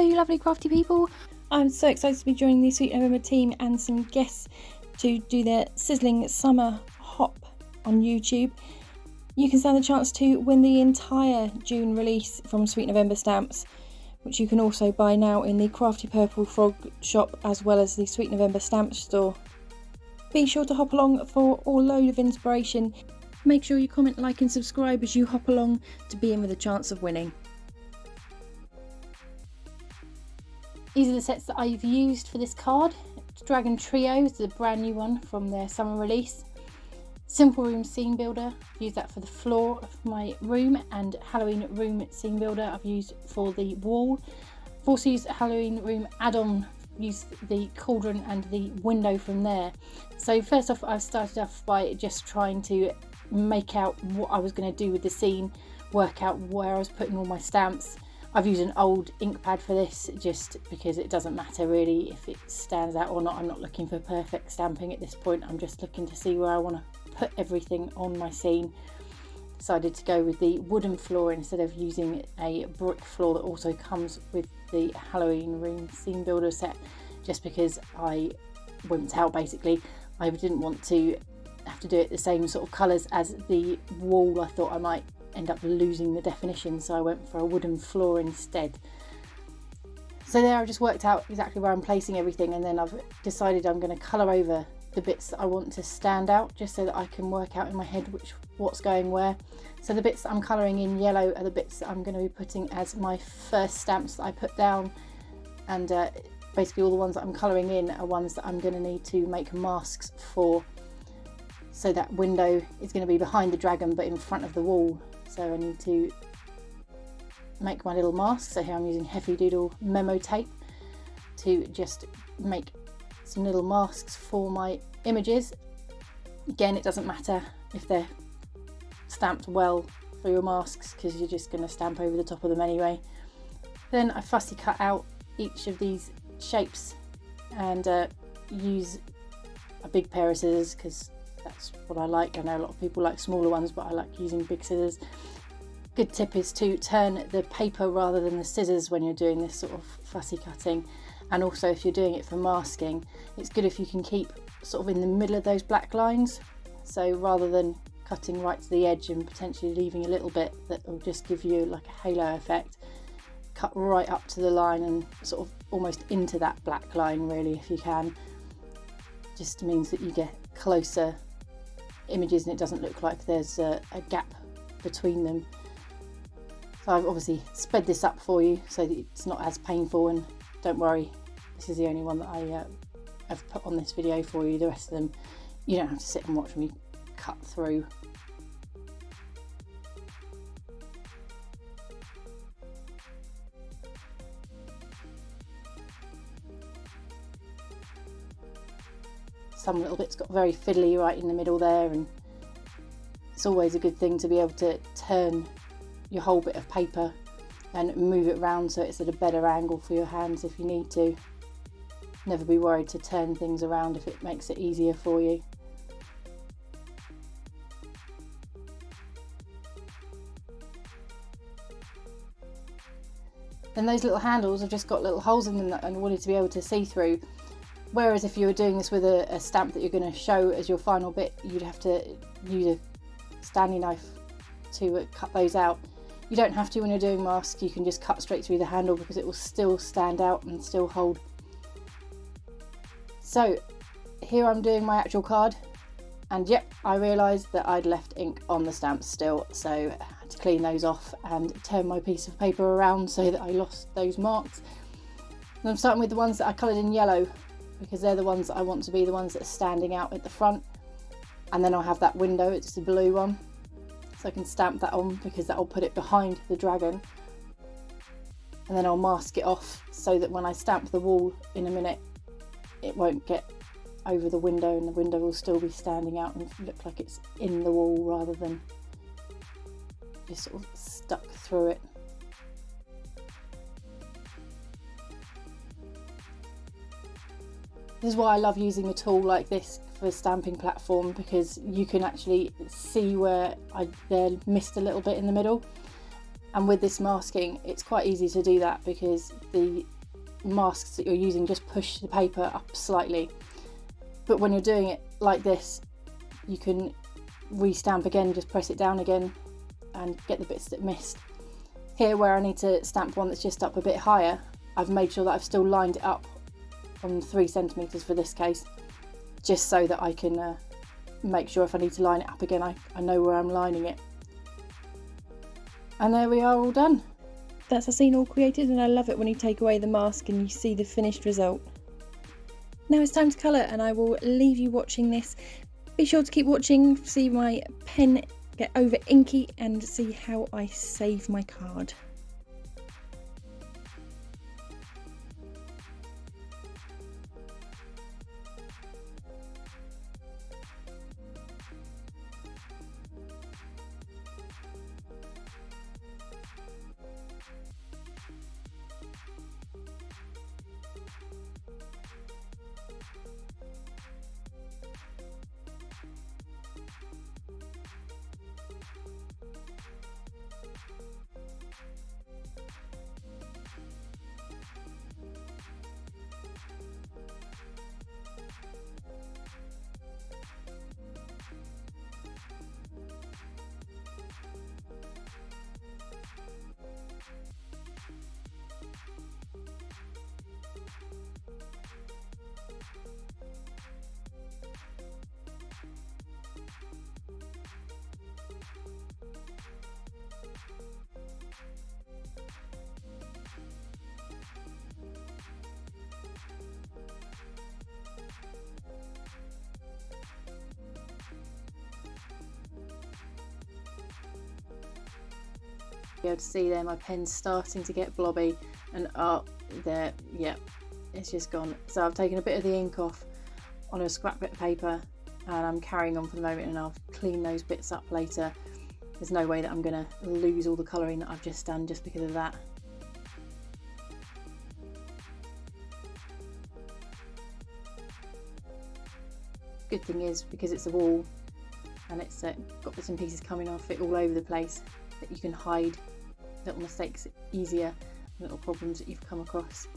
Hello you lovely crafty people. I'm so excited to be joining the Sweet November team and some guests to do their sizzling summer hop on YouTube. You can stand the chance to win the entire June release from Sweet November stamps, which you can also buy now in the Crafty Purple Frog shop as well as the Sweet November stamp store. Be sure to hop along for a load of inspiration. Make sure you comment, like and subscribe as you hop along to be in with a chance of winning. These are the sets that I've used for this card. Dragon Trio is the brand new one from their summer release. Simple Room Scene Builder, I've used that for the floor of my room, and Halloween Room Scene Builder I've used for the wall. I've also used Halloween Room add-on, used the Cauldron and the window from there. So first off, I started off by just trying to make out what I was going to do with the scene, work out where I was putting all my stamps. I've used an old ink pad for this just because it doesn't matter really if it stands out or not. I'm not looking for perfect stamping at this point. I'm just looking to see where I want to put everything on my scene. Decided to go with the wooden floor instead of using a brick floor that also comes with the Halloween Room Scene Builder set, just because I wimped out basically. I didn't want to have to do it the same sort of colours as the wall. I thought I might end up losing the definition, so I went for a wooden floor instead. So there I've just worked out exactly where I'm placing everything, and then I've decided I'm going to colour over the bits that I want to stand out, just so that I can work out in my head what's going where. So the bits that I'm colouring in yellow are the bits that I'm going to be putting as my first stamps that I put down, and basically all the ones that I'm colouring in are ones that I'm going to need to make masks for. So that window is going to be behind the dragon but in front of the wall. So I need to make my little mask. So here I'm using Heavy Doodle memo tape to just make some little masks for my images. Again, it doesn't matter if they're stamped well for your masks because you're just going to stamp over the top of them anyway. Then I fussy cut out each of these shapes and use a big pair of scissors because that's what I like. I know a lot of people like smaller ones, but I like using big scissors. Good tip is to turn the paper rather than the scissors when you're doing this sort of fussy cutting. And also if you're doing it for masking, it's good if you can keep sort of in the middle of those black lines. So rather than cutting right to the edge and potentially leaving a little bit that will just give you like a halo effect, cut right up to the line and sort of almost into that black line really if you can. Just means that you get closer images and it doesn't look like there's a gap between them. So I've obviously sped this up for you so that it's not as painful, and don't worry, this is the only one that I have put on this video for you. The rest of them you don't have to sit and watch me cut through. Some little bits got very fiddly right in the middle there, and it's always a good thing to be able to turn your whole bit of paper and move it around so it's at a better angle for your hands if you need to. Never be worried to turn things around if it makes it easier for you. Then those little handles have just got little holes in them that I wanted to be able to see through. Whereas if you were doing this with a stamp that you're going to show as your final bit, you'd have to use a Stanley knife to cut those out. You don't have to when you're doing masks, you can just cut straight through the handle because it will still stand out and still hold. So here I'm doing my actual card, and yep, I realised that I'd left ink on the stamps still, so I had to clean those off and turn my piece of paper around so that I lost those marks. And I'm starting with the ones that I coloured in yellow, because they're the ones that I want to be the ones that are standing out at the front. And then I'll have that window, it's the blue one, so I can stamp that on because that will put it behind the dragon. And then I'll mask it off so that when I stamp the wall in a minute, it won't get over the window and the window will still be standing out and look like it's in the wall rather than just sort of stuck through it. This is why I love using a tool like this for a stamping platform, because you can actually see where I missed a little bit in the middle. And with this masking, it's quite easy to do that because the masks that you're using just push the paper up slightly. But when you're doing it like this, you can re-stamp again, just press it down again and get the bits that missed. Here, where I need to stamp one that's just up a bit higher, I've made sure that I've still lined it up on 3 centimetres for this case, just so that I can make sure if I need to line it up again, I know where I'm lining it. And there we are, all done. That's a scene all created, and I love it when you take away the mask and you see the finished result. Now it's time to colour, and I will leave you watching this. Be sure to keep watching, see my pen get over inky and see how I save my card. Be able to see there my pen's starting to get blobby, and there, yeah, it's just gone. So I've taken a bit of the ink off on a scrap bit of paper and I'm carrying on for the moment, and I'll clean those bits up later. There's no way that I'm going to lose all the colouring that I've just done just because of that. Good thing is, because it's a wall and it's got bits and pieces coming off it all over the place, that you can hide little mistakes easier, little problems that you've come across.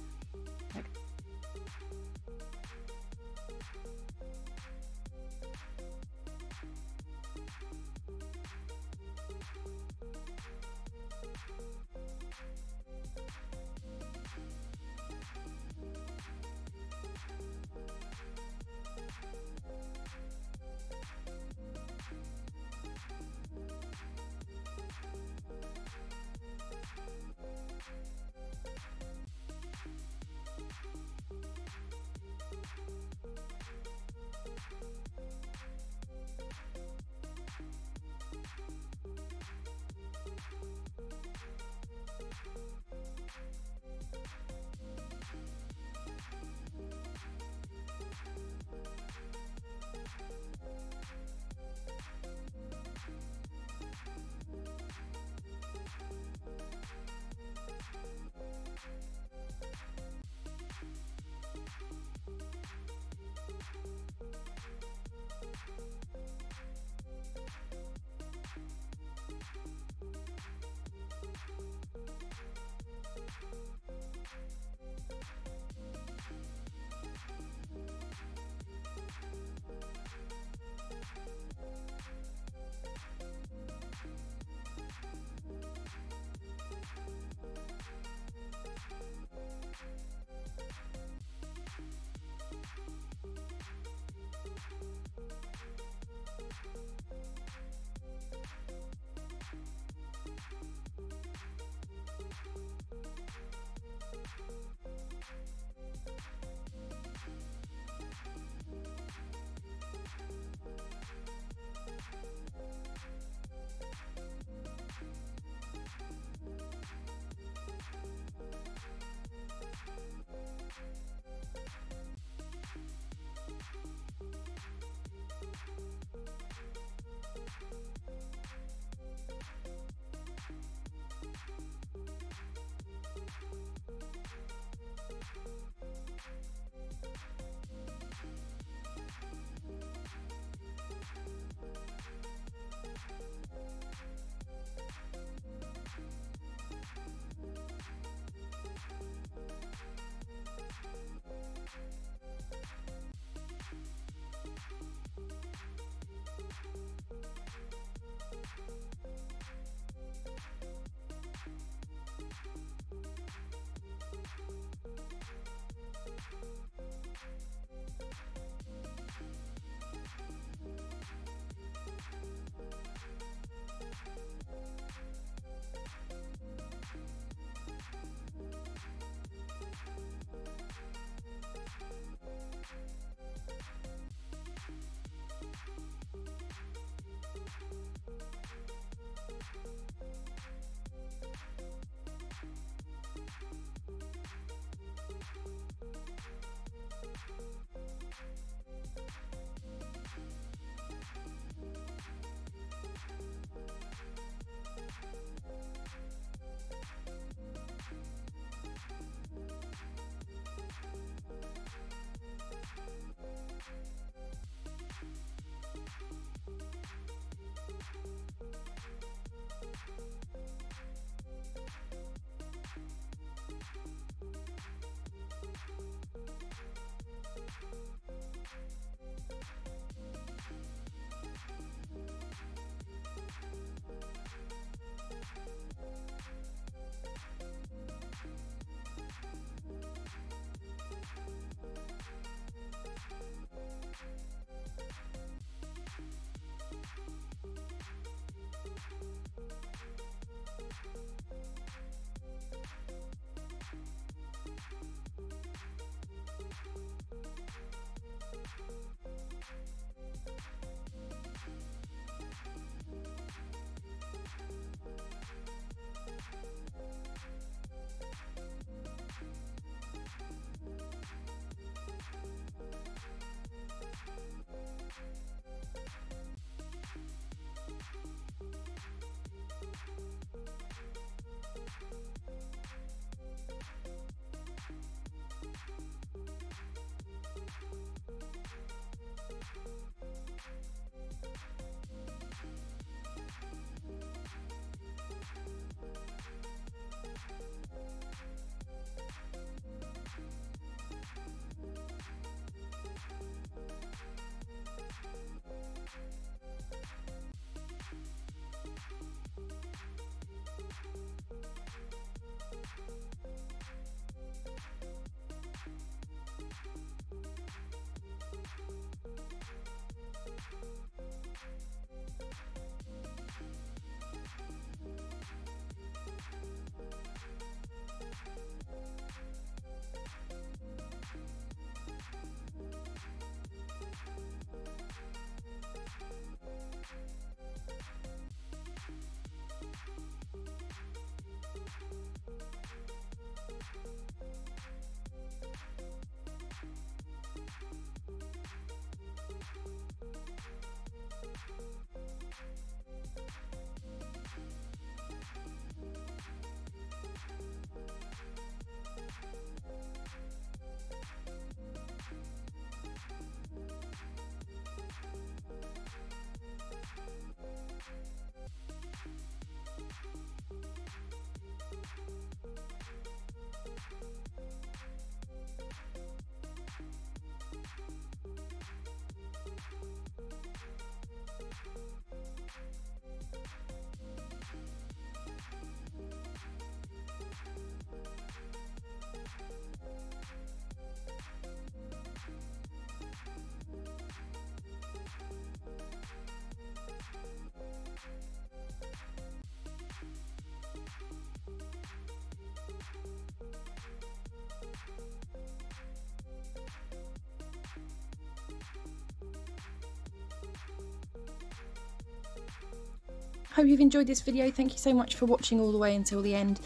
Hope you've enjoyed this video. Thank you so much for watching all the way until the end.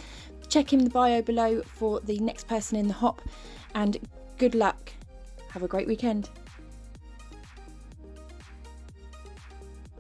Check in the bio below for the next person in the hop, and good luck. Have a great weekend.